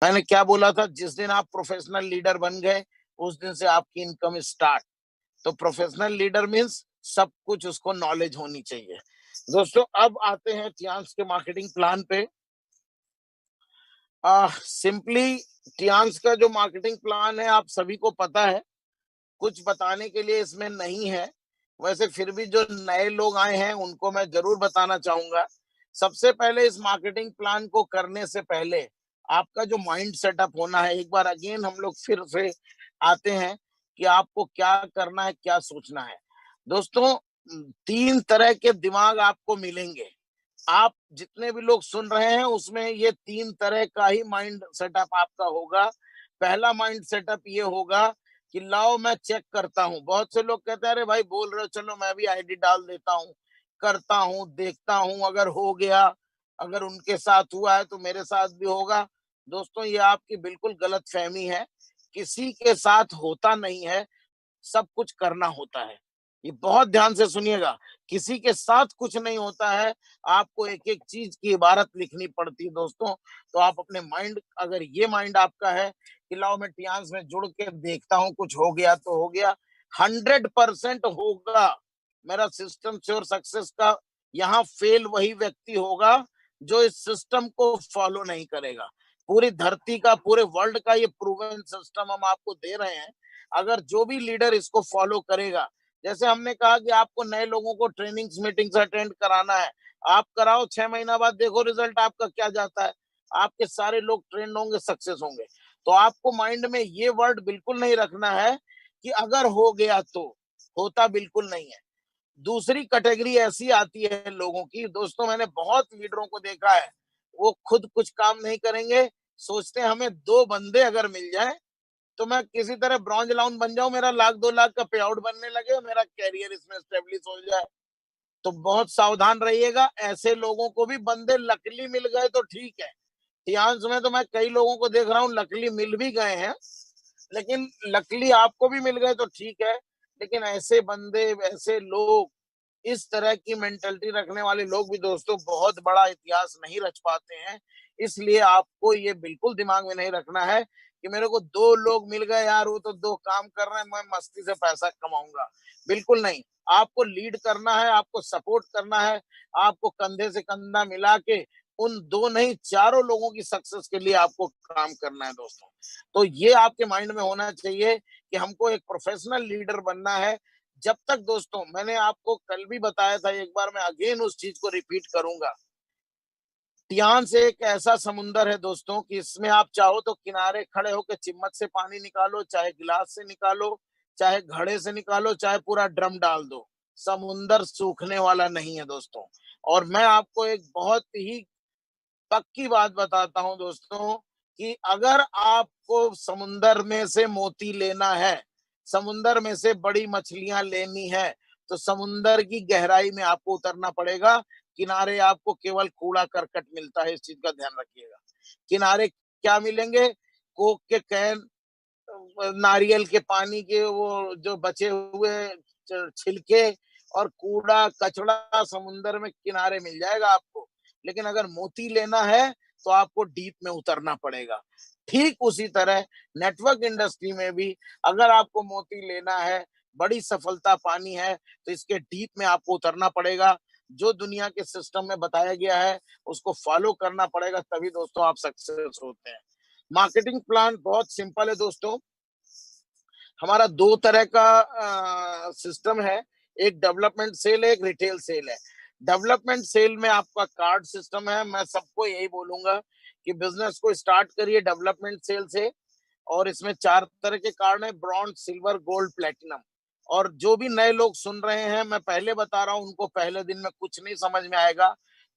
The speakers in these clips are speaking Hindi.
मैंने क्या बोला था, जिस दिन आप प्रोफेशनल लीडर बन गए उस दिन से आपकी इनकम स्टार्ट। तो प्रोफेशनल लीडर मीन्स सब कुछ उसको नॉलेज होनी चाहिए। दोस्तों अब आते हैं टियांस के मार्केटिंग प्लान पे। सिंपली टियांस का जो मार्केटिंग प्लान है आप सभी को पता है, कुछ बताने के लिए इसमें नहीं है। वैसे फिर भी जो नए लोग आए हैं उनको मैं जरूर बताना चाहूंगा। सबसे पहले इस मार्केटिंग प्लान को करने से पहले आपका जो माइंड सेटअप होना है, एक बार अगेन हम लोग फिर से आते हैं कि आपको क्या करना है, क्या सोचना है। दोस्तों 3 तरह के दिमाग आपको मिलेंगे। आप जितने भी लोग सुन रहे हैं उसमें ये 3 तरह का ही माइंड सेटअप आपका होगा। पहला माइंड सेटअप ये होगा कि लाओ मैं चेक करता हूँ। बहुत से लोग कहते हैं अरे भाई बोल रहे हो, चलो मैं भी आईडी डाल देता हूँ, करता हूँ, देखता हूँ, अगर हो गया, अगर उनके साथ हुआ है तो मेरे साथ भी होगा। दोस्तों ये आपकी बिल्कुल गलतफहमी है। किसी के साथ होता नहीं है, सब कुछ करना होता है। ये बहुत ध्यान से सुनिएगा, किसी के साथ कुछ नहीं होता है, आपको एक-एक चीज़ की इबारत लिखनी पड़ती है दोस्तों। तो आप अपने माइंड, अगर ये माइंड आपका है कि लाओ मैं टियांस में जुड़ के देखता हूँ, कुछ हो गया तो हो गया, 100% होगा। मेरा सिस्टम श्योर सक्सेस का यहाँ फेल वही व्यक्ति होगा जो इस सिस्टम को फॉलो नहीं करेगा। पूरी धरती का, पूरे वर्ल्ड का ये प्रूवन सिस्टम हम आपको दे रहे हैं। अगर जो भी लीडर इसको फॉलो करेगा, जैसे हमने कहा कि आपको नए लोगों को ट्रेनिंग्स मीटिंग्स अटेंड कराना है, आप कराओ, 6 महीना बाद देखो रिजल्ट आपका क्या जाता है। आपके सारे लोग ट्रेंड होंगे, सक्सेस होंगे। तो आपको माइंड में ये वर्ड बिल्कुल नहीं रखना है कि अगर हो गया तो, होता बिल्कुल नहीं है। दूसरी कैटेगरी ऐसी आती है लोगों की, दोस्तों मैंने बहुत लीडरों को देखा है, वो खुद कुछ काम नहीं करेंगे, सोचते हैं हमें 2 बंदे अगर मिल जाएं तो मैं किसी तरह ब्रॉन्ज लाउन बन जाऊं, मेरा 1 लाख 2 लाख का पे आउट बनने लगे और मेरा कैरियर इसमें स्टेब्लिश हो जाए। तो बहुत सावधान रहिएगा, ऐसे लोगों को भी बंदे लकली मिल गए तो ठीक है। टियांस में तो मैं कई लोगों को देख रहा हूँ लकली मिल भी गए हैं, लेकिन लकली आपको भी मिल गए तो ठीक है। लेकिन ऐसे बंदे, ऐसे लोग, इस तरह की मेंटेलिटी रखने वाले लोग भी दोस्तों बहुत बड़ा इतिहास नहीं रच पाते हैं। इसलिए आपको ये बिल्कुल दिमाग में नहीं रखना है कि मेरे को 2 लोग मिल गए यार, वो तो 2 काम कर रहे हैं, मैं मस्ती से पैसा कमाऊंगा। बिल्कुल नहीं। आपको लीड करना है, आपको सपोर्ट करना है, आपको कंधे से कंधा मिला के उन 2 नहीं 4 लोगों की सक्सेस के लिए आपको काम करना है दोस्तों। तो ये आपके माइंड में होना चाहिए कि हमको एक प्रोफेशनल लीडर बनना है। जब तक दोस्तों, मैंने आपको कल भी बताया था, एक बार मैं अगेन उस चीज को रिपीट करूंगा। टियांस एक ऐसा समुंदर है दोस्तों कि इसमें आप चाहो तो किनारे खड़े होकर चिम्मच से पानी निकालो, चाहे गिलास से निकालो, चाहे घड़े से निकालो, चाहे पूरा ड्रम डाल दो, समुंदर सूखने वाला नहीं है दोस्तों। और मैं आपको एक बहुत ही पक्की बात बताता हूं दोस्तों कि अगर आपको समुंदर में से मोती लेना है, समुंदर में से बड़ी मछलियां लेनी है, तो समुंदर की गहराई में आपको उतरना पड़ेगा। किनारे आपको केवल कूड़ा करकट मिलता है, इस चीज का ध्यान रखिएगा। किनारे क्या मिलेंगे? कोक के कैन, नारियल के पानी के वो जो बचे हुए छिलके और कूड़ा कचड़ा समुंदर में किनारे मिल जाएगा आपको। लेकिन अगर मोती लेना है तो आपको डीप में उतरना पड़ेगा। ठीक उसी तरह नेटवर्क इंडस्ट्री में भी अगर आपको मोती लेना है, बड़ी सफलता पानी है, तो इसके डीप में आपको उतरना पड़ेगा। जो दुनिया के सिस्टम में बताया गया है उसको फॉलो करना पड़ेगा, तभी दोस्तों आप सक्सेस होते हैं। मार्केटिंग प्लान बहुत सिंपल है दोस्तों। हमारा 2 तरह का सिस्टम है, एक डेवलपमेंट सेल है, एक रिटेल सेल है। डेवलपमेंट सेल में आपका कार्ड सिस्टम है। मैं सबको यही बोलूंगा कि बिजनेस को स्टार्ट करिए डेवलपमेंट सेल से। और इसमें 4 तरह के कार्ड हैं, ब्रॉन्ज, सिल्वर, गोल्ड, प्लेटिनम। और जो भी नए लोग सुन रहे हैं, मैं पहले बता रहा हूं, उनको पहले दिन में कुछ नहीं समझ में आएगा,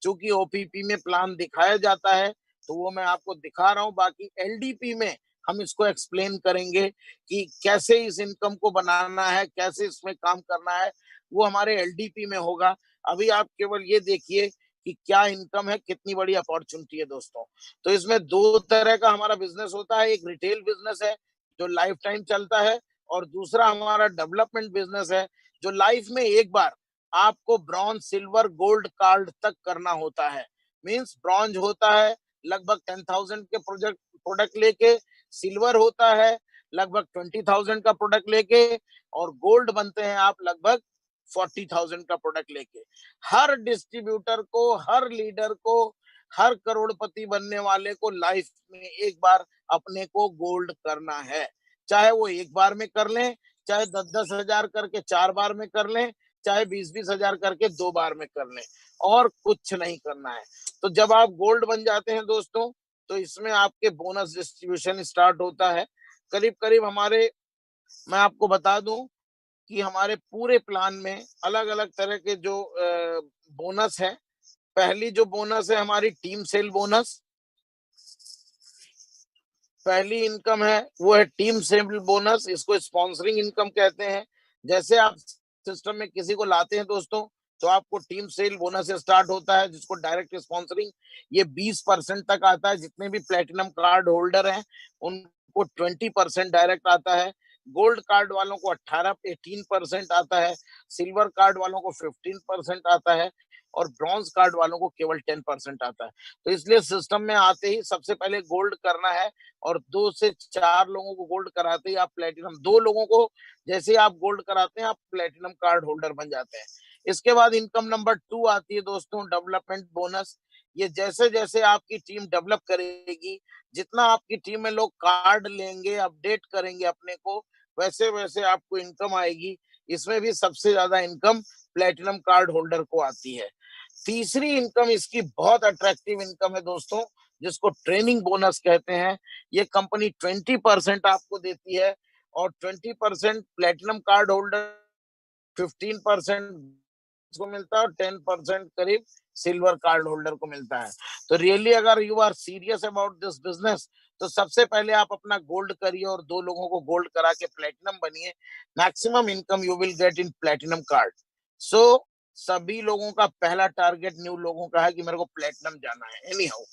क्योंकि ओपीपी में प्लान दिखाया जाता है तो वो मैं आपको दिखा रहा हूं। बाकी एलडीपी में हम इसको एक्सप्लेन करेंगे कि कैसे इस इनकम को बनाना है, कैसे इसमें काम करना है, वो हमारे एलडीपी में होगा। अभी आप केवल ये देखिए कि क्या इनकम है, कितनी बड़ी अपॉर्चुनिटी है दोस्तों। तो इसमें 2 तरह का हमारा बिजनेस होता है, एक रिटेल बिजनेस है जो लाइफ टाइम चलता है, और दूसरा हमारा डेवलपमेंट बिजनेस है जो लाइफ में एक बार आपको ब्रॉन्ज, सिल्वर, गोल्ड कार्ड तक करना होता है। मींस ब्रॉन्ज होता है, लगभग 10,000 के प्रोडक्ट लेके, सिल्वर होता है लगभग 20,000 का प्रोडक्ट लेके, और गोल्ड बनते हैं आप लगभग 40,000 का प्रोडक्ट लेके। हर डिस्ट्रीब्यूटर को, हर लीडर को, हर करोड़पति बनने वाले को लाइफ में एक बार अपने को गोल्ड करना है। चाहे वो एक बार में कर लें, चाहे 10-10 हजार करके 4 बार में कर लें, चाहे 20-20 हजार करके 2 बार में कर लें, और कुछ नहीं करना है। तो जब आप गोल्ड बन जाते हैं दोस्तों, तो इसमें आपके बोनस डिस्ट्रीब्यूशन स्टार्ट होता है। करीब-करीब हमारे, मैं आपको बता दूं कि हमारे पूरे प्लान में अलग-अलग तरह के जो बोनस है। पहली जो बोनस है हमारी टीम सेल बोनस। पहली इनकम है वो है टीम सेल बोनस, इसको स्पॉन्सरिंग इनकम कहते हैं। जैसे आप सिस्टम में किसी को लाते हैं दोस्तों, तो आपको टीम सेल बोनस से स्टार्ट होता है, जिसको डायरेक्ट स्पॉन्सरिंग, ये 20% तक आता है। जितने भी प्लेटिनम कार्ड होल्डर हैं उनको 20% डायरेक्ट आता है। गोल्ड कार्ड वालों को 18% आता है, सिल्वर कार्ड वालों को 15% आता है, और ब्रॉन्ज कार्ड वालों को केवल 10% आता है। तो इसलिए सिस्टम में आते ही सबसे पहले गोल्ड करना है, और 2 से 4 लोगों को गोल्ड कराते ही आप प्लेटिनम, 2 लोगों को जैसे ही आप गोल्ड कराते हैं आप प्लेटिनम कार्ड होल्डर बन जाते हैं। इसके बाद इनकम नंबर 2 आती है दोस्तों, डेवलपमेंट बोनस। ये जैसे-जैसे आपकी टीम डेवलप करेगी, जितना आपकी टीम में लोग कार्ड लेंगे, अपडेट करेंगे अपने को, वैसे-वैसे आपको इनकम आएगी। इसमें भी सबसे ज्यादा इनकम प्लेटिनम कार्ड होल्डर को आती है। तीसरी इनकम इसकी बहुत अट्रैक्टिव इनकम है दोस्तों, जिसको ट्रेनिंग बोनस कहते हैं। ये कंपनी 20% आपको देती है, और 20% प्लेटिनम कार्ड होल्डर, 15% को मिलता है, और 10% करीब सिल्वर कार्ड होल्डर को मिलता है। तो रियली अगर you are serious about this business, तो सबसे पहले आप अपना गोल्ड करिए और 2 लोगों को गोल्ड करा के प्लेटिनम बनिए। Maximum income you will get in platinum card. So सभी लोगों का पहला टारगेट न्यू लोगों का है कि मेरे को प्लेटिनम जाना है एनी हाउ।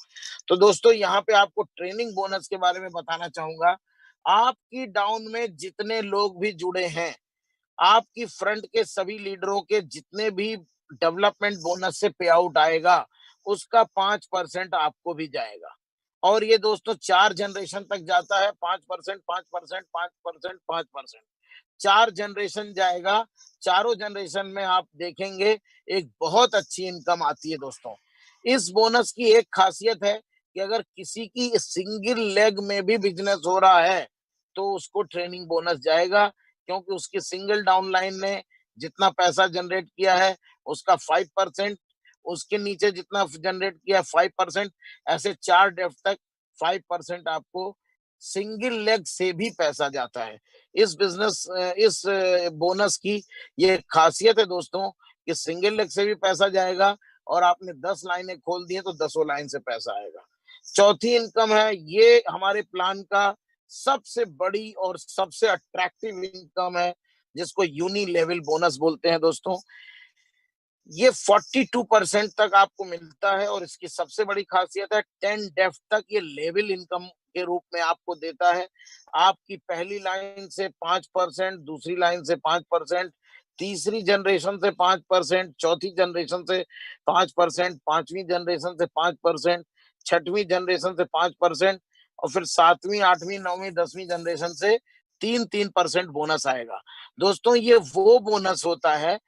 तो दोस्तों यहाँ पे आपको ट्रेनिंग बोनस के बारे में बताना चाहूंगा। आपकी डाउन में जितने लोग भी जुड़े हैं, आपकी फ्रंट के सभी लीडरों के जितने भी डेवलपमेंट बोनस से पे आउट आएगा, उसका 5% आपको भी जाएगा। और ये दोस्तों 4 जनरेशन तक जाता है। 5%, 5%, 5%, 5%, 4 जनरेशन जाएगा। चारों जनरेशन में आप देखेंगे एक बहुत अच्छी इनकम आती है दोस्तों। इस बोनस की एक खासियत है कि अगर किसी की सिंगल लेग में भी बिजनेस हो रहा है, तो उसको ट्रेनिंग बोनस जाएगा, क्योंकि उसकी सिंगल डाउनलाइन ने जितना पैसा जनरेट किया है उसका 5%, उसके नीचे जितना जनरेट किया है 5%, ऐसे 4 डेप्थ तक 5% आपको सिंगल लेग से भी पैसा जाता है। इस बोनस की ये खासियत है दोस्तों कि सिंगल लेग से भी पैसा जाएगा, और आपने 10 लाइनें खोल दी है तो 10 लाइन से पैसा आएगा। चौथी इनकम है, ये हमारे प्लान का सबसे बड़ी और सबसे अट्रैक्टिव इनकम है, जिसको यूनी लेवल बोनस बोलते हैं दोस्तों। ये 42% तक आपको मिलता है, और इसकी सबसे बड़ी खासियत है 10 डेप्थ तक ये लेवल इनकम के रूप में आपको देता है। आपकी पहली लाइन से 5%, दूसरी लाइन से 5%, तीसरी जनरेशन से 5%, चौथी जनरेशन से 5%, पांचवी जनरेशन से 5%, छठवीं जनरेशन से 5%, और फिर 7वीं, 8वीं, 9वीं, 10वीं जनरेशन से 3-3% बोनस आएगा। दोस्तों ये वो बोनस होता है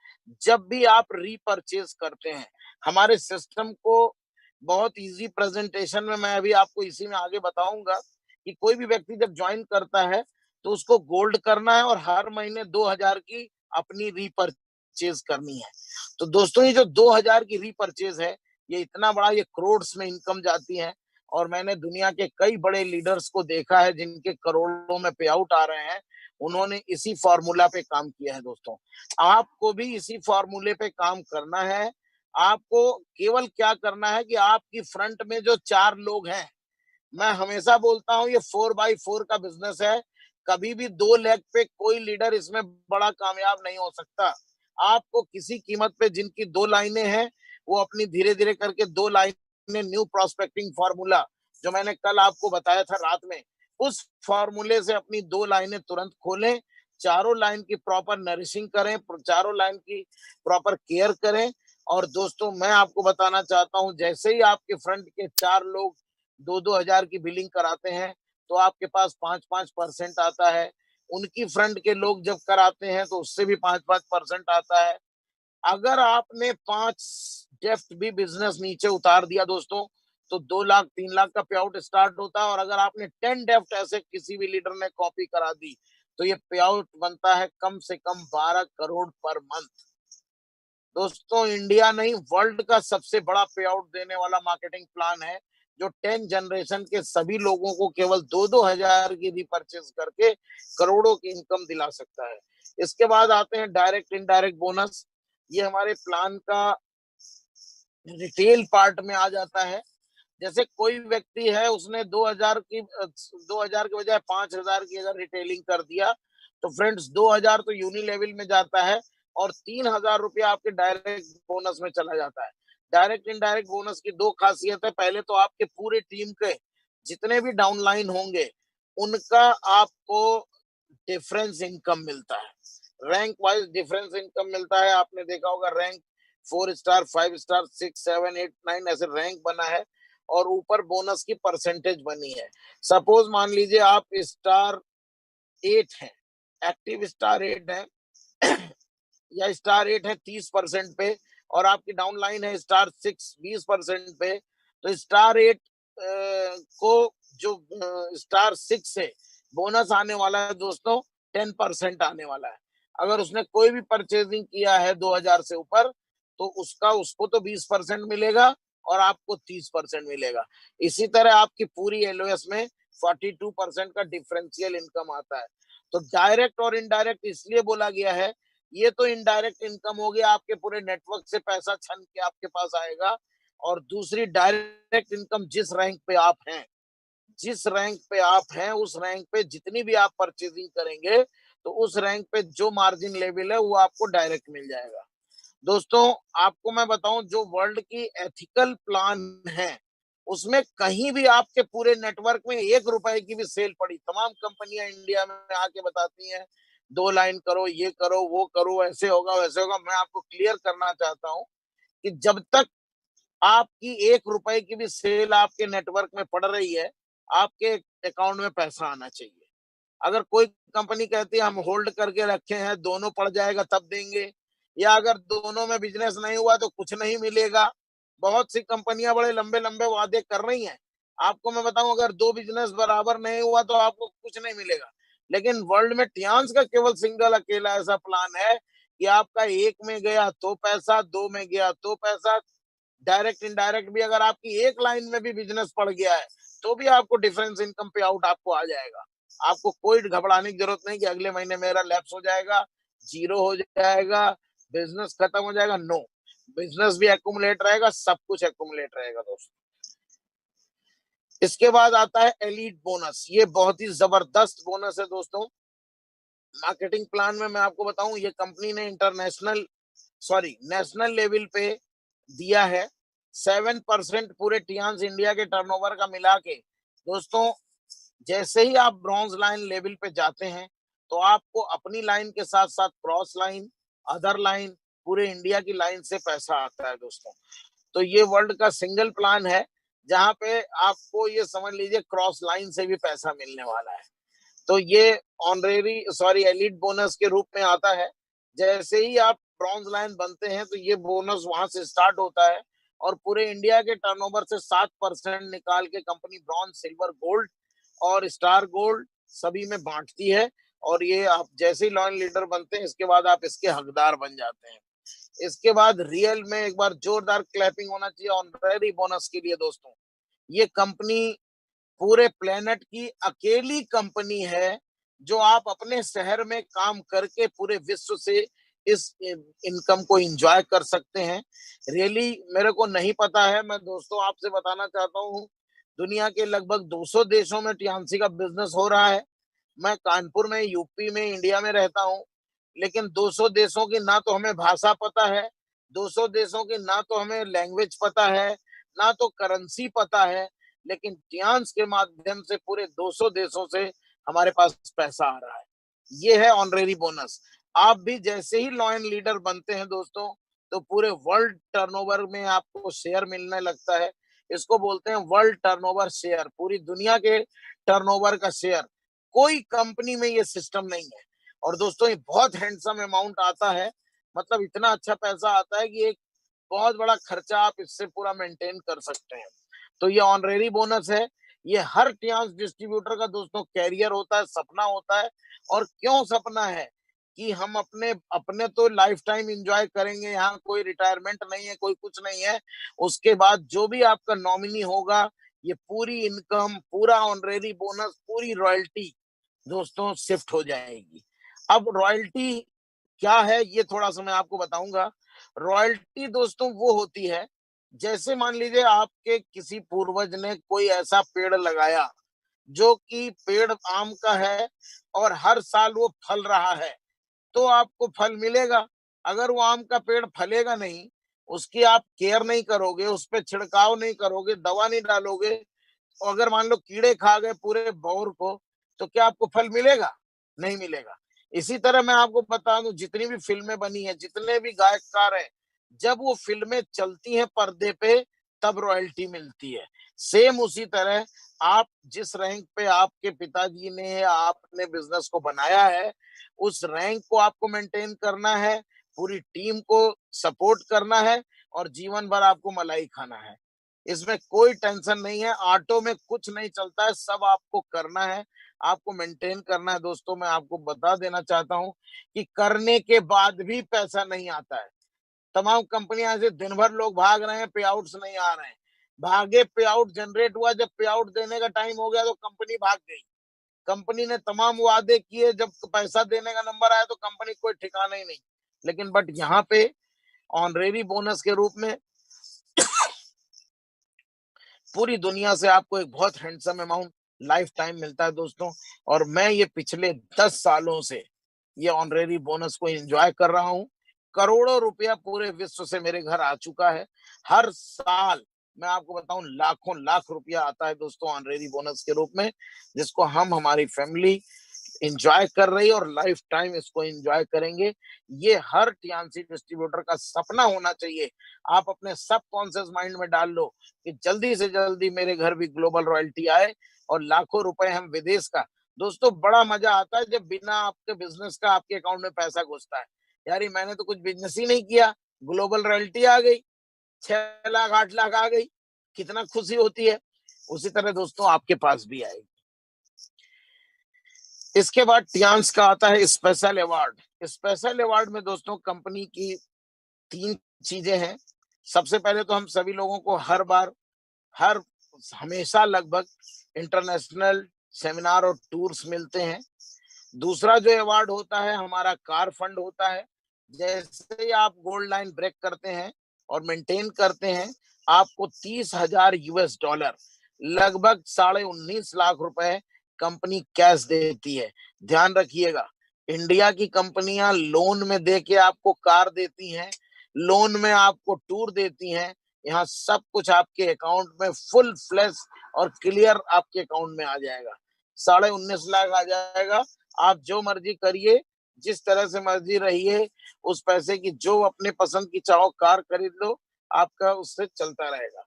जब भी आप रीपरचेज करते हैं। हमारे सिस्टम को बहुत इजी प्रेजेंटेशन में मैं अभी आपको इसी में आगे बताऊंगा कि कोई भी व्यक्ति जब ज्वाइन करता है तो उसको गोल्ड करना है, और हर महीने 2,000 की अपनी रीपरचेज करनी है। तो दोस्तों ये जो 2,000 की रीपरचेज है, ये इतना बड़ा, ये करोड़ में इनकम जाती है। और मैंने दुनिया के कई बड़े लीडर्स को देखा है जिनके करोड़ों में पे आउट आ रहे हैं। उन्होंने इसी फॉर्मूला पे काम किया है दोस्तों। आपको भी इसी फॉर्मूले पे काम करना है। आपको केवल क्या करना है कि आपकी फ्रंट में जो 4 लोग हैं, मैं हमेशा बोलता हूं ये 4x4 का बिजनेस है। कभी भी 2 लेग पे कोई लीडर इसमें बड़ा कामयाब नहीं हो सकता। आपको किसी कीमत पे जिनकी 2 लाइनें हैं, वो अपनी धीरे-धीरे करके 2 लाइनें, न्यू प्रोस्पेक्टिंग फार्मूला जो मैंने कल आपको बताया था रात में, उस फार्मूले से अपनी 2 लाइनें तुरंत खोलें। चारों लाइन की प्रॉपर नरिशिंग करें, चारों लाइन की प्रॉपर केयर करें। और दोस्तों मैं आपको बताना चाहता हूं, जैसे ही आपके फ्रंट के 4 लोग 2-2 हजार की बिलिंग कराते हैं तो आपके पास 5-5% आता है। उनकी फ्रंट के लोग जब कराते हैं तो उससे भी 5-5% आता है। अगर आपने 5 डेप्थ भी बिजनेस नीचे उतार दिया दोस्तों, तो 2 लाख 3 लाख का पे आउट स्टार्ट होता है। और अगर आपने 10 डेप्थ ऐसे किसी भी लीडर ने कॉपी करा दी, तो ये पे आउट बनता है कम से कम 12 करोड़ पर मंथ। दोस्तों, इंडिया नहीं वर्ल्ड का सबसे बड़ा पे आउट देने वाला मार्केटिंग प्लान है, जो 10 जनरेशन के सभी लोगों को केवल 2-2 हजार की रिपर्चेज करके करोड़ों की इनकम दिला सकता है। इसके बाद आते हैं डायरेक्ट इनडायरेक्ट बोनस। ये हमारे प्लान का रिटेल पार्ट में आ जाता है। जैसे कोई व्यक्ति है, उसने 2000 की बजाय 5000 की अगर रिटेलिंग कर दिया, तो फ्रेंड्स 2000 तो यूनिलेवल में जाता है और 3000 रुपया आपके डायरेक्ट बोनस में चला जाता है। डायरेक्ट इनडायरेक्ट बोनस की दो खासियत है। पहले तो आपके पूरे टीम के जितने भी डाउनलाइन होंगे, उनका आपको डिफरेंस इनकम मिलता है। रैंक वाइज डिफरेंस इनकम मिलता है। आपने देखा होगा रैंक 4 स्टार, 5 स्टार, 6, 7, 8, 9 ऐसे रैंक बना है और ऊपर बोनस की परसेंटेज बनी है। सपोज मान लीजिए आप स्टार 8 हैं, एक्टिव स्टार 8 है या स्टार 8 है 30% पे और आपकी डाउन लाइन है स्टार 6 20% पे, तो स्टार 8 को जो स्टार 6 से बोनस आने वाला है दोस्तों 10% आने वाला है। अगर उसने कोई भी परचेजिंग किया है 2000 से ऊपर, तो उसको तो 20% मिलेगा और आपको 30% मिलेगा। इसी तरह आपकी पूरी एलओएस में 42% का डिफरेंशियल इनकम आता है। तो डायरेक्ट और इनडायरेक्ट इसलिए बोला गया है, ये तो इनडायरेक्ट इनकम हो गया, आपके पूरे नेटवर्क से पैसा छन के आपके पास आएगा। और दूसरी डायरेक्ट इनकम, जिस रैंक पे आप हैं उस रैंक पे जितनी भी आप परचेजिंग करेंगे, तो उस रैंक पे जो मार्जिन लेवल है वो आपको डायरेक्ट मिल जाएगा। दोस्तों, आपको मैं बताऊं, जो वर्ल्ड की एथिकल प्लान है, उसमें कहीं भी आपके पूरे नेटवर्क में 1 रुपए की भी सेल पड़ी, तमाम कंपनियां इंडिया में आके बताती हैं 2 लाइन करो, ये करो, वो करो, ऐसे होगा वैसे होगा। मैं आपको क्लियर करना चाहता हूं कि जब तक आपकी 1 रुपए की भी सेल आपके नेटवर्क में पड़ रही है, आपके अकाउंट में पैसा आना चाहिए। अगर कोई कंपनी कहती है हम होल्ड करके रखे हैं, दोनों पड़ जाएगा तब देंगे, या अगर दोनों में बिजनेस नहीं हुआ तो कुछ नहीं मिलेगा। बहुत सी कंपनियां बड़े लंबे लंबे वादे कर रही हैं। आपको मैं बताऊं, अगर दो बिजनेस बराबर नहीं हुआ तो आपको कुछ नहीं मिलेगा। लेकिन वर्ल्ड में टियान्स का केवल सिंगल अकेला ऐसा प्लान है कि आपका एक में गया तो पैसा, दो में गया तो पैसा। डायरेक्ट इनडायरेक्ट भी अगर आपकी एक लाइन में भी बिजनेस पड़ गया है, तो भी आपको डिफरेंस इनकम पे आउट आपको आ जाएगा। आपको कोई घबराने की जरूरत नहीं कि अगले महीने मेरा लैप्स हो जाएगा, जीरो हो जाएगा, बिजनेस खत्म हो जाएगा। नो, बिजनेस भी एक्यूमुलेट रहेगा, सब कुछ एक्यूमुलेट रहेगा दोस्तों। इसके बाद आता है एलीट बोनस। ये बहुत ही जबरदस्त बोनस है दोस्तों। मार्केटिंग प्लान में मैं आपको बताऊं, ये कंपनी ने नेशनल लेवल पे दिया है। 7% पूरे टियान्स इंडिया के टर्नओवर का मिला के दोस्तों। जैसे ही आप ब्रॉन्ज लाइन लेवल पे जाते हैं, तो आपको अपनी लाइन के साथ साथ क्रॉस लाइन, अदर लाइन, पूरे इंडिया की लाइन से पैसा आता है दोस्तों। तो ये वर्ल्ड का सिंगल प्लान है जहां पे आपको ये समझ लीजिए क्रॉस लाइन से भी पैसा मिलने वाला है। तो ये एलिट बोनस के रूप में आता है। जैसे ही आप ब्रॉन्ज लाइन बनते हैं, तो ये बोनस वहां से स्टार्ट होता है और पूरे इंडिया के टर्नओवर से 7% निकाल के कंपनी ब्रॉन्ज, सिल्वर, गोल्ड और स्टार गोल्ड सभी में बांटती है। और ये आप जैसे ही लॉयल लीडर बनते हैं, इसके बाद आप इसके हकदार बन जाते हैं। इसके बाद रियल में एक बार जोरदार क्लैपिंग होना चाहिए ऑनरेरी बोनस के लिए दोस्तों। ये कंपनी पूरे प्लेनेट की अकेली कंपनी है जो आप अपने शहर में काम करके पूरे विश्व से इस इनकम को एंजॉय कर सकते हैं। रियली मेरे को नहीं पता है, मैं दोस्तों आपसे बताना चाहता हूँ, दुनिया के लगभग 200 देशों में टियान्सी का बिजनेस हो रहा है। मैं कानपुर में, यूपी में, इंडिया में रहता हूँ। लेकिन 200 देशों की ना तो हमें भाषा पता है, 200 देशों की ना तो हमें लैंग्वेज पता है, ना तो करेंसी पता है। लेकिन टियान्स के माध्यम से पूरे 200 देशों से हमारे पास पैसा आ रहा है। ये है ऑनरेरी बोनस। आप भी जैसे ही लॉयन लीडर बनते हैं दोस्तों, तो पूरे वर्ल्ड टर्नओवर में आपको शेयर मिलने लगता है। इसको बोलते हैं वर्ल्ड टर्नओवर शेयर, पूरी दुनिया के टर्नओवर का शेयर। कोई कंपनी में ये सिस्टम नहीं है। और दोस्तों ये बहुत हैंडसम अमाउंट आता है, मतलब इतना अच्छा पैसा आता है कि एक बहुत बड़ा खर्चा आप इससे पूरा मेंटेन कर सकते हैं। तो ये ऑनरेरी बोनस है। ये हर टियांस डिस्ट्रीब्यूटर का दोस्तों कैरियर होता है, सपना होता है। और क्यों सपना है कि हम अपने अपने तो लाइफ टाइम एंजॉय करेंगे, यहाँ कोई रिटायरमेंट नहीं है, कोई कुछ नहीं है। उसके बाद जो भी आपका नॉमिनी होगा, ये पूरी इनकम, पूरा ऑनरेरी बोनस, पूरी रॉयल्टी दोस्तों शिफ्ट हो जाएगी। अब रॉयल्टी क्या है ये थोड़ा सा मैं आपको बताऊंगा। रॉयल्टी दोस्तों वो होती है, जैसे मान लीजिए आपके किसी पूर्वज ने कोई ऐसा पेड़ लगाया जो कि पेड़ आम का है और हर साल वो फल रहा है, तो आपको फल मिलेगा। अगर वो आम का पेड़ फलेगा नहीं, उसकी आप केयर नहीं करोगे, उस पे छिड़काव नहीं करोगे, दवा नहीं डालोगे, और अगर मान लो कीड़े खा गए पूरे बौर को, तो क्या आपको फल मिलेगा? नहीं मिलेगा। इसी तरह मैं आपको बता दूं, जितनी भी फिल्में बनी है, जितने भी गायककार हैं, जब वो फिल्में चलती हैं पर्दे पे, तब रॉयल्टी मिलती है। सेम उसी तरह आप जिस रैंक पे आपके पिताजी ने या आपने बिजनेस को बनाया है, उस रैंक को आपको मेंटेन करना है, पूरी टीम को सपोर्ट करना है, और जीवन भर आपको मलाई खाना है। इसमें कोई टेंशन नहीं है। ऑटो में कुछ नहीं चलता है, सब आपको करना है, आपको मेंटेन करना है। दोस्तों मैं आपको बता देना चाहता हूं कि करने के बाद भी पैसा नहीं आता है। तमाम कंपनियां ऐसे दिन भर लोग भाग रहे हैं, पे आउट्स नहीं आ रहे हैं। भागे, पे आउट जनरेट हुआ, जब पे आउट देने का टाइम हो गया तो कंपनी भाग गई। कंपनी ने तमाम वादे किए, जब पैसा देने का नंबर आया तो कंपनी कोई ठिकाना ही नहीं। लेकिन बट यहाँ पे ऑनरेरी बोनस के रूप में पूरी दुनिया से आपको एक बहुत हैंडसम अमाउंट लाइफ टाइम मिलता है दोस्तों। और मैं ये पिछले 10 सालों से ये ऑनरेरी बोनस को एंजॉय कर रहा हूँ। करोड़ों रुपया पूरे विश्व से मेरे घर आ चुका है। हर साल मैं आपको बताऊं लाखों लाख रुपया आता है दोस्तों ऑनरेरी बोनस के रूप में, जिसको हम हमारी फैमिली एंजॉय कर रही है और लाइफ टाइम इसको एंजॉय करेंगे। ये हर टीएनसी डिस्ट्रीब्यूटर का सपना होना चाहिए। आप अपने सब कॉन्शियस माइंड में डाल लो कि जल्दी से जल्दी मेरे घर भी ग्लोबल रॉयल्टी आए और लाखों रुपए हम विदेश का। दोस्तों बड़ा मजा आता है जब बिना आपके बिजनेस का आपके अकाउंट में पैसा घुसता है। यार ये मैंने तो कुछ बिजनेस ही नहीं किया, ग्लोबल रॉयल्टी आ गई, 6 लाख 8 लाख आ गई, कितना खुशी होती है। उसी तरह दोस्तों आपके पास भी आएगी। इसके बाद टियांस का आता है स्पेशल अवार्ड। स्पेशल अवार्ड में दोस्तों कंपनी की 3 चीजें हैं। सबसे पहले तो हम सभी लोगों को हर बार, हर हमेशा लगभग इंटरनेशनल सेमिनार और टूर्स मिलते हैं। दूसरा जो अवार्ड होता है हमारा कार फंड होता है। जैसे ही आप गोल्ड लाइन ब्रेक करते हैं और मेंटेन करते हैं, आपको 30,000 यूएस डॉलर, लगभग 19.5 लाख रुपए कंपनी कैश देती है। ध्यान रखिएगा, इंडिया की कंपनियां लोन में दे के आपको कार देती हैं, लोन में आपको टूर देती हैं। यहाँ सब कुछ आपके अकाउंट में फुल फ्लैश और क्लियर आपके अकाउंट में आ जाएगा। 19.5 लाख आ जाएगा। आप जो मर्जी करिए, जिस तरह से मर्जी रहिए, उस पैसे की जो अपने पसंद की चाहो कार खरीद लो, आपका उससे चलता रहेगा।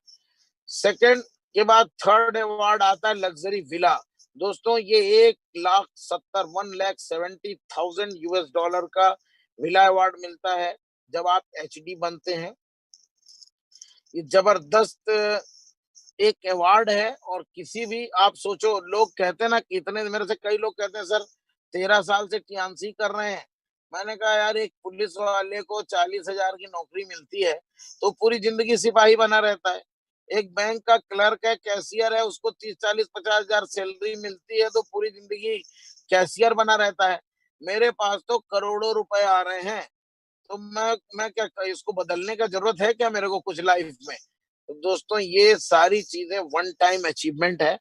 सेकंड के बाद थर्ड अवार्ड आता है लग्जरी विला। दोस्तों ये 1,70,000 यूएस डॉलर का विला अवार्ड मिलता है जब आप एचडी बनते हैं। ये जबरदस्त एक अवार्ड है। और किसी भी आप सोचो, लोग कहते हैं ना, कितने मेरे से कई लोग कहते हैं सर 13 साल से टीएनसी कर रहे हैं। मैंने कहा यार एक पुलिस वाले को 40,000 की नौकरी मिलती है तो पूरी जिंदगी सिपाही बना रहता है। एक बैंक का क्लर्क है, कैशियर है, उसको 30, 40, 50 हजार सैलरी मिलती है तो पूरी जिंदगी कैशियर बना रहता है। मेरे पास तो करोड़ों रुपए आ रहे हैं, तो मैं क्या इसको बदलने का जरूरत है क्या मेरे को कुछ लाइफ में? तो दोस्तों ये सारी चीजें वन टाइम अचीवमेंट है।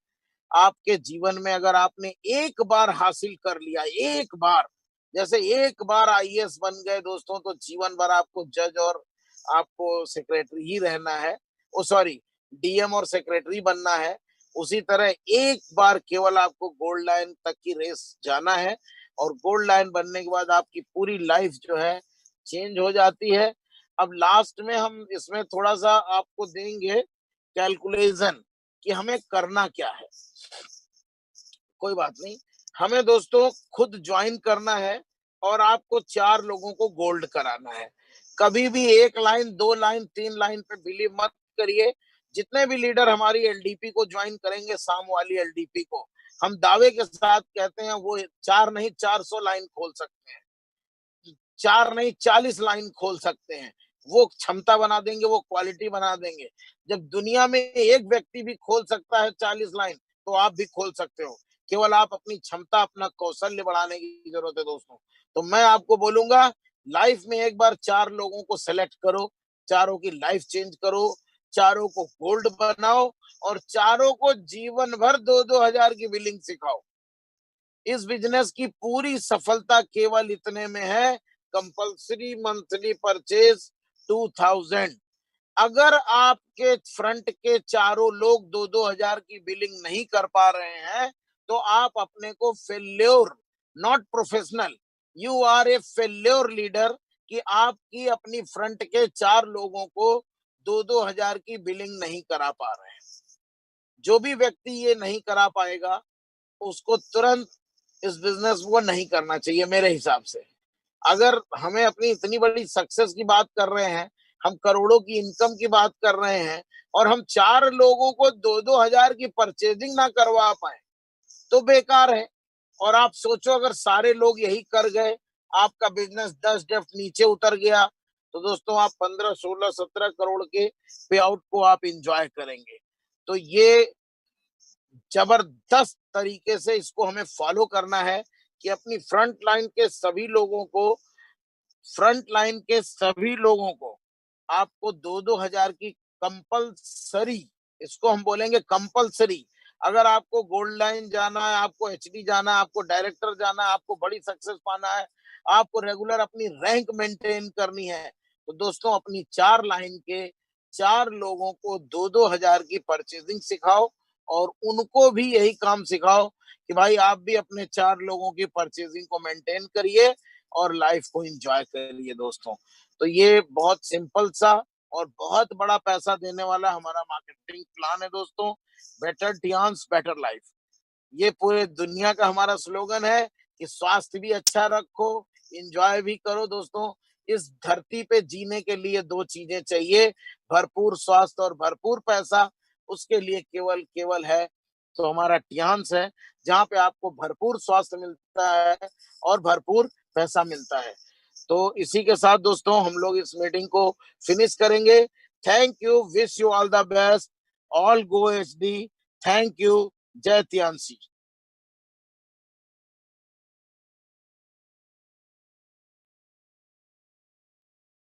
आपके जीवन में अगर आपने एक बार हासिल कर लिया, एक बार, जैसे एक बार आईएएस बन गए दोस्तों, तो जीवन भर आपको जज और आपको सेक्रेटरी ही रहना है। ओ सॉरी, डीएम और सेक्रेटरी बनना है। उसी तरह एक बार केवल आपको गोल्ड लाइन तक की रेस जाना है, और गोल्ड लाइन बनने के बाद आपकी पूरी लाइफ जो है चेंज हो जाती है। अब लास्ट में हम इसमें थोड़ा सा आपको देंगे कैलकुलेशन कि हमें करना क्या है। कोई बात नहीं, हमें दोस्तों खुद ज्वाइन करना है और आपको 4 लोगों को गोल्ड कराना है। कभी भी 1 लाइन, 2 लाइन, 3 लाइन पे बिलीव मत करिए। जितने भी लीडर हमारी एलडीपी को ज्वाइन करेंगे, शाम वाली एलडीपी को, हम दावे के साथ कहते हैं वो 4 नहीं 400 लाइन खोल सकते हैं। 4 नहीं 40 लाइन खोल सकते हैं। वो क्षमता बना देंगे, वो क्वालिटी बना देंगे। जब दुनिया में एक व्यक्ति भी खोल सकता है 40 लाइन, तो आप भी खोल सकते हो। केवल आप अपनी क्षमता, अपना कौशल्य बढ़ाने की जरूरत है दोस्तों। तो मैं आपको बोलूंगा, लाइफ में एक बार 4 लोगों को सेलेक्ट करो, चारों की लाइफ चेंज करो, चारों को गोल्ड बनाओ और चारों को जीवन भर 2-2 हजार की बिलिंग सिखाओ। इस बिजनेस की पूरी सफलता केवल इतने में है, कंपल्सरी मंथली परचेज 2000। अगर आपके फ्रंट के चारों लोग 2-2 हजार की बिलिंग नहीं कर पा रहे हैं, तो आप अपने को failure, not professional, you are a failure leader, कि आपकी अपनी फ्रंट के 4 लोगों को 2-2 हजार की बिलिंग नहीं करा पा रहे हैं। जो भी व्यक्ति ये नहीं करा पाएगा, उसको तुरंत इस बिजनेस को नहीं करना चाहिए मेरे हिसाब से। अगर हमें अपनी इतनी बड़ी सक्सेस की बात कर रहे हैं, हम करोड़ों की इनकम की बात कर रहे हैं और हम 4 लोगों को 2-2 हजार की परचेजिंग ना करवा पाए, तो बेकार है। और आप सोचो, अगर सारे लोग यही कर गए, आपका बिजनेस 10 डेप्थ नीचे उतर गया, तो दोस्तों आप 15, 16, 17 करोड़ के पे आउट को आप इंजॉय करेंगे। तो ये जबरदस्त तरीके से इसको हमें फॉलो करना है कि अपनी फ्रंट लाइन के सभी लोगों को आपको 2-2 हजार की कंपल्सरी, इसको हम बोलेंगे कंपल्सरी। अगर आपको गोल्ड लाइन जाना है, आपको एचडी जाना है, आपको डायरेक्टर जाना है, आपको बड़ी सक्सेस पाना है, आपको रेगुलर अपनी रैंक मेंटेन करनी है, तो दोस्तों अपनी 4 लाइन के 4 लोगों को 2-2 हजार की परचेजिंग सिखाओ और उनको भी यही काम सिखाओ कि भाई आप भी अपने 4 लोगों की परचेजिंग को मेंटेन करिए और लाइफ को एंजॉय करिए दोस्तों। तो ये बहुत सिंपल सा और बहुत बड़ा पैसा देने वाला हमारा मार्केटिंग प्लान है दोस्तों। बेटर टियान्स बेटर लाइफ, ये पूरे दुनिया का हमारा स्लोगन है कि स्वास्थ्य भी अच्छा रखो, एंजॉय भी करो दोस्तों। इस धरती पे जीने के लिए 2 चीजें चाहिए, भरपूर स्वास्थ्य और भरपूर पैसा। उसके लिए केवल केवल है तो हमारा टियान्स है, जहाँ पे आपको भरपूर स्वास्थ्य मिलता है और भरपूर पैसा मिलता है। तो इसी के साथ दोस्तों हम लोग इस मीटिंग को फिनिश करेंगे। Thank you, wish you all the best, all go HD. Thank you, जय तियांसी।